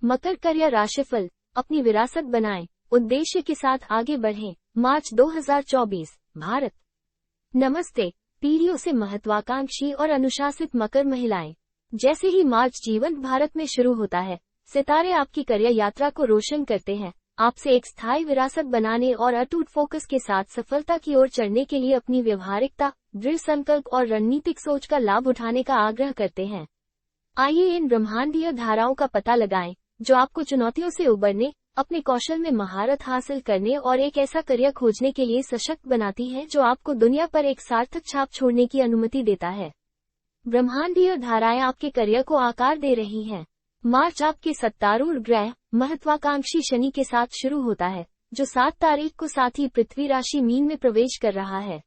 मकर career राशिफल, अपनी विरासत बनाएं, उद्देश्य के साथ आगे बढ़ें। मार्च 2024, भारत। नमस्ते, पीढ़ियों से महत्वाकांक्षी और अनुशासित मकर महिलाएं। जैसे ही मार्च जीवन भारत में शुरू होता है, सितारे आपकी करियर यात्रा को रोशन करते हैं, आपसे एक स्थायी विरासत बनाने और अटूट फोकस के साथ सफलता की ओर चढ़ने के लिए अपनी व्यवहारिकता, दृढ़ संकल्प और रणनीतिक सोच का लाभ उठाने का आग्रह करते हैं। आइए इन ब्रह्मांडीय धाराओं का पता लगाएं, जो आपको चुनौतियों से उबरने, अपने कौशल में महारत हासिल करने और एक ऐसा करियर खोजने के लिए सशक्त बनाती है जो आपको दुनिया पर एक सार्थक छाप छोड़ने की अनुमति देता है। ब्रह्मांडीय धाराएं आपके करियर को आकार दे रही हैं। मार्च आपके सत्तारूढ़ ग्रह महत्वाकांक्षी शनि के साथ शुरू होता है, जो 7 तारीख को साथी पृथ्वी राशि मीन में प्रवेश कर रहा है।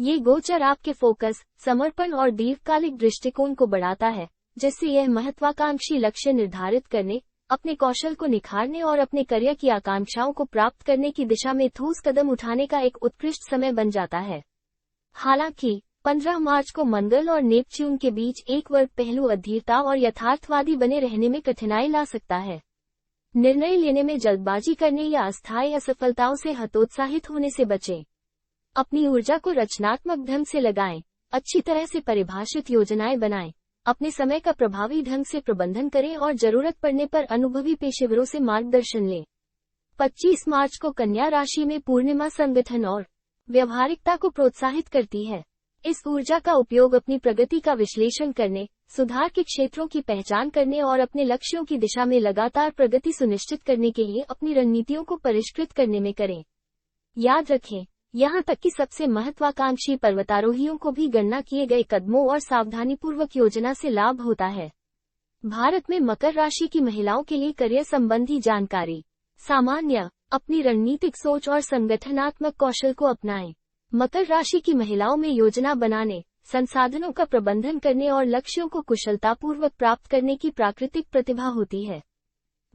ये गोचर आपके फोकस, समर्पण और दीर्घकालिक दृष्टिकोण को बढ़ाता है, जिससे यह महत्वाकांक्षी लक्ष्य निर्धारित करने, अपने कौशल को निखारने और अपने करियर की आकांक्षाओं को प्राप्त करने की दिशा में ठोस कदम उठाने का एक उत्कृष्ट समय बन जाता है। हालांकि 15 मार्च को मंगल और नेपच्यून के बीच एक वर्ग पहलू अधीरता और यथार्थवादी बने रहने में कठिनाई ला सकता है। निर्णय लेने में जल्दबाजी करने या अस्थायी असफलताओं से हतोत्साहित होने से बचें। अपनी ऊर्जा को रचनात्मक ढंग से लगाएं, अच्छी तरह से परिभाषित योजनाएं बनाएं, अपने समय का प्रभावी ढंग से प्रबंधन करें और जरूरत पड़ने पर अनुभवी पेशेवरों से मार्गदर्शन लें। 25 मार्च को कन्या राशि में पूर्णिमा संगठन और व्यवहारिकता को प्रोत्साहित करती है। इस ऊर्जा का उपयोग अपनी प्रगति का विश्लेषण करने, सुधार के क्षेत्रों की पहचान करने और अपने लक्ष्यों की दिशा में लगातार प्रगति सुनिश्चित करने के लिए अपनी रणनीतियों को परिष्कृत करने में करें। याद रखें, यहाँ तक कि सबसे महत्वाकांक्षी पर्वतारोहियों को भी गणना किए गए कदमों और सावधानीपूर्वक योजना से लाभ होता है। भारत में मकर राशि की महिलाओं के लिए करियर संबंधी जानकारी। सामान्य, अपनी रणनीतिक सोच और संगठनात्मक कौशल को अपनाएं। मकर राशि की महिलाओं में योजना बनाने, संसाधनों का प्रबंधन करने और लक्ष्यों को कुशलतापूर्वक प्राप्त करने की प्राकृतिक प्रतिभा होती है।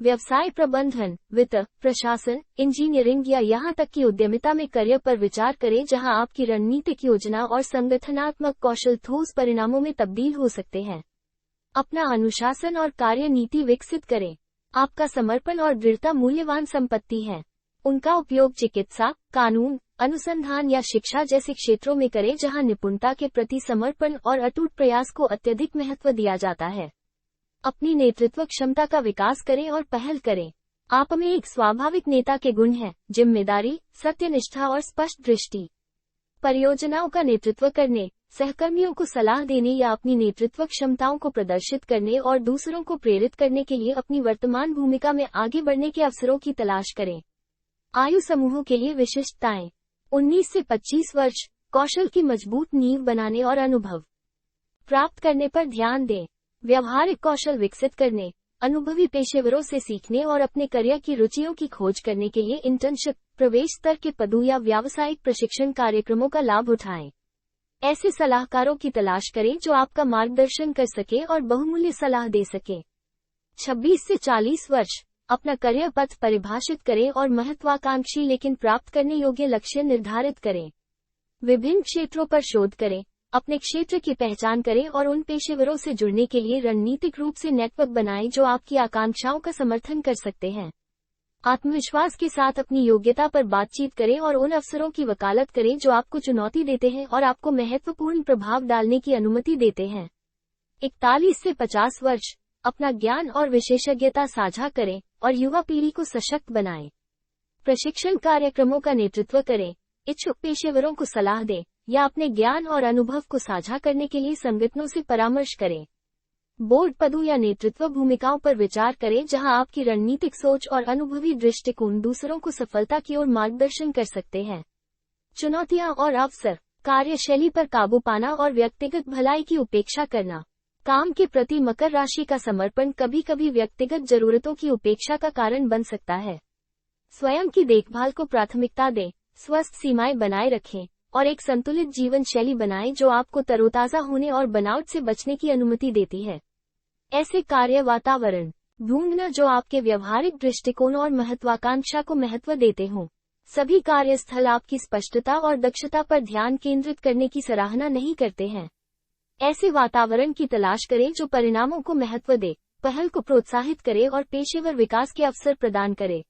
व्यवसाय प्रबंधन, वित्त, प्रशासन, इंजीनियरिंग या यहाँ तक कि उद्यमिता में करियर पर विचार करें, जहाँ आपकी रणनीतिक योजना और संगठनात्मक कौशल ठोस परिणामों में तब्दील हो सकते हैं। अपना अनुशासन और कार्य नीति विकसित करें। आपका समर्पण और दृढ़ता मूल्यवान संपत्ति है। उनका उपयोग चिकित्सा, कानून, अनुसंधान या शिक्षा जैसे क्षेत्रों में करें, जहाँ निपुणता के प्रति समर्पण और अटूट प्रयास को अत्यधिक महत्व दिया जाता है। अपनी नेतृत्व क्षमता का विकास करें और पहल करें। आप में एक स्वाभाविक नेता के गुण हैं, जिम्मेदारी, सत्यनिष्ठा और स्पष्ट दृष्टि। परियोजनाओं का नेतृत्व करने, सहकर्मियों को सलाह देने या अपनी नेतृत्व क्षमताओं को प्रदर्शित करने और दूसरों को प्रेरित करने के लिए अपनी वर्तमान भूमिका में आगे बढ़ने के अवसरों की तलाश करें। आयु समूहों के लिए विशिष्टताएं। 19 से 25 वर्ष, कौशल की मजबूत नींव बनाने और अनुभव प्राप्त करने पर ध्यान दें। व्यवहारिक कौशल विकसित करने, अनुभवी पेशेवरों से सीखने और अपने करियर की रुचियों की खोज करने के लिए इंटर्नशिप, प्रवेश स्तर के पदों या व्यावसायिक प्रशिक्षण कार्यक्रमों का लाभ उठाएं। ऐसे सलाहकारों की तलाश करें जो आपका मार्गदर्शन कर सके और बहुमूल्य सलाह दे सके। 26 से 40 वर्ष, अपना करियर पथ परिभाषित करें और महत्वाकांक्षी लेकिन प्राप्त करने योग्य लक्ष्य निर्धारित करें। विभिन्न क्षेत्रों पर शोध करें, अपने क्षेत्र की पहचान करें और उन पेशेवरों से जुड़ने के लिए रणनीतिक रूप से नेटवर्क बनाएं जो आपकी आकांक्षाओं का समर्थन कर सकते हैं। आत्मविश्वास के साथ अपनी योग्यता पर बातचीत करें और उन अवसरों की वकालत करें जो आपको चुनौती देते हैं और आपको महत्वपूर्ण प्रभाव डालने की अनुमति देते हैं। 41 से 50 वर्ष, अपना ज्ञान और विशेषज्ञता साझा करें और युवा पीढ़ी को सशक्त बनाएं। प्रशिक्षण कार्यक्रमों का नेतृत्व करें, इच्छुक पेशेवरों को सलाह दें या अपने ज्ञान और अनुभव को साझा करने के लिए संगठनों से परामर्श करें। बोर्ड पदों या नेतृत्व भूमिकाओं पर विचार करें, जहां आपकी रणनीतिक सोच और अनुभवी दृष्टिकोण दूसरों को सफलता की ओर मार्गदर्शन कर सकते हैं। चुनौतियां और अवसर, कार्यशैली पर काबू पाना और व्यक्तिगत भलाई की उपेक्षा करना। काम के प्रति मकर राशि का समर्पण कभी कभी व्यक्तिगत जरूरतों की उपेक्षा का कारण बन सकता है। स्वयं की देखभाल को प्राथमिकता दें, स्वस्थ सीमाएं बनाए रखें और एक संतुलित जीवन शैली बनाएं जो आपको तरोताजा होने और बनावट से बचने की अनुमति देती है। ऐसे कार्य वातावरण ढूंढना जो आपके व्यवहारिक दृष्टिकोण और महत्वाकांक्षा को महत्व देते हों। सभी कार्यस्थल आपकी स्पष्टता और दक्षता पर ध्यान केंद्रित करने की सराहना नहीं करते हैं। ऐसे वातावरण की तलाश करें जो परिणामों को महत्व दे, पहल को प्रोत्साहित करे और पेशेवर विकास के अवसर प्रदान करे।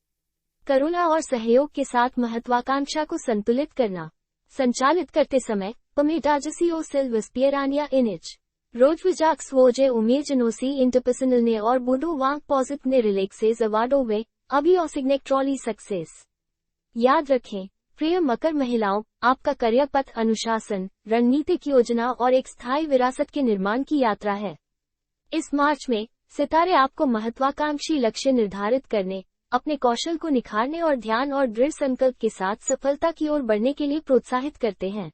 करुणा और सहयोग के साथ महत्वाकांक्षा को संतुलित करना। संचालित करते समय, पमेटाजसी ओ सिल्वस्पियरानिया इनिच। रोजविजाक स्वोजे उमेजनोसी इंटरपर्सनल ने और बूडो वांग पॉजिट ने रिलेक्से जवाडो वे, अभी ऑसिग्नेक ट्रॉली सक्सेस। याद रखें, प्रिय मकर महिलाओं, आपका करियर पथ अनुशासन, रणनीतिक योजना और एक स्थायी विरासत के निर्माण की यात्रा है। इस मार्च में, सितारे आपको महत्वाकांक्षी लक्ष्य निर्धारित करने, अपने कौशल को निखारने और ध्यान और दृढ़ संकल्प के साथ सफलता की ओर बढ़ने के लिए प्रोत्साहित करते हैं।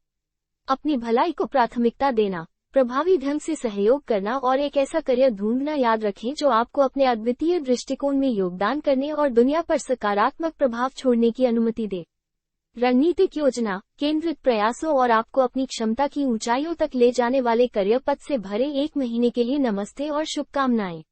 अपनी भलाई को प्राथमिकता देना, प्रभावी ढंग से सहयोग करना और एक ऐसा करियर ढूंढना याद रखें जो आपको अपने अद्वितीय दृष्टिकोण में योगदान करने और दुनिया पर सकारात्मक प्रभाव छोड़ने की अनुमति दे। रणनीतिक योजना, केंद्रित प्रयासों और आपको अपनी क्षमता की ऊंचाइयों तक ले जाने वाले करियर पथ से भरे एक महीने के लिए नमस्ते और शुभकामनाएं।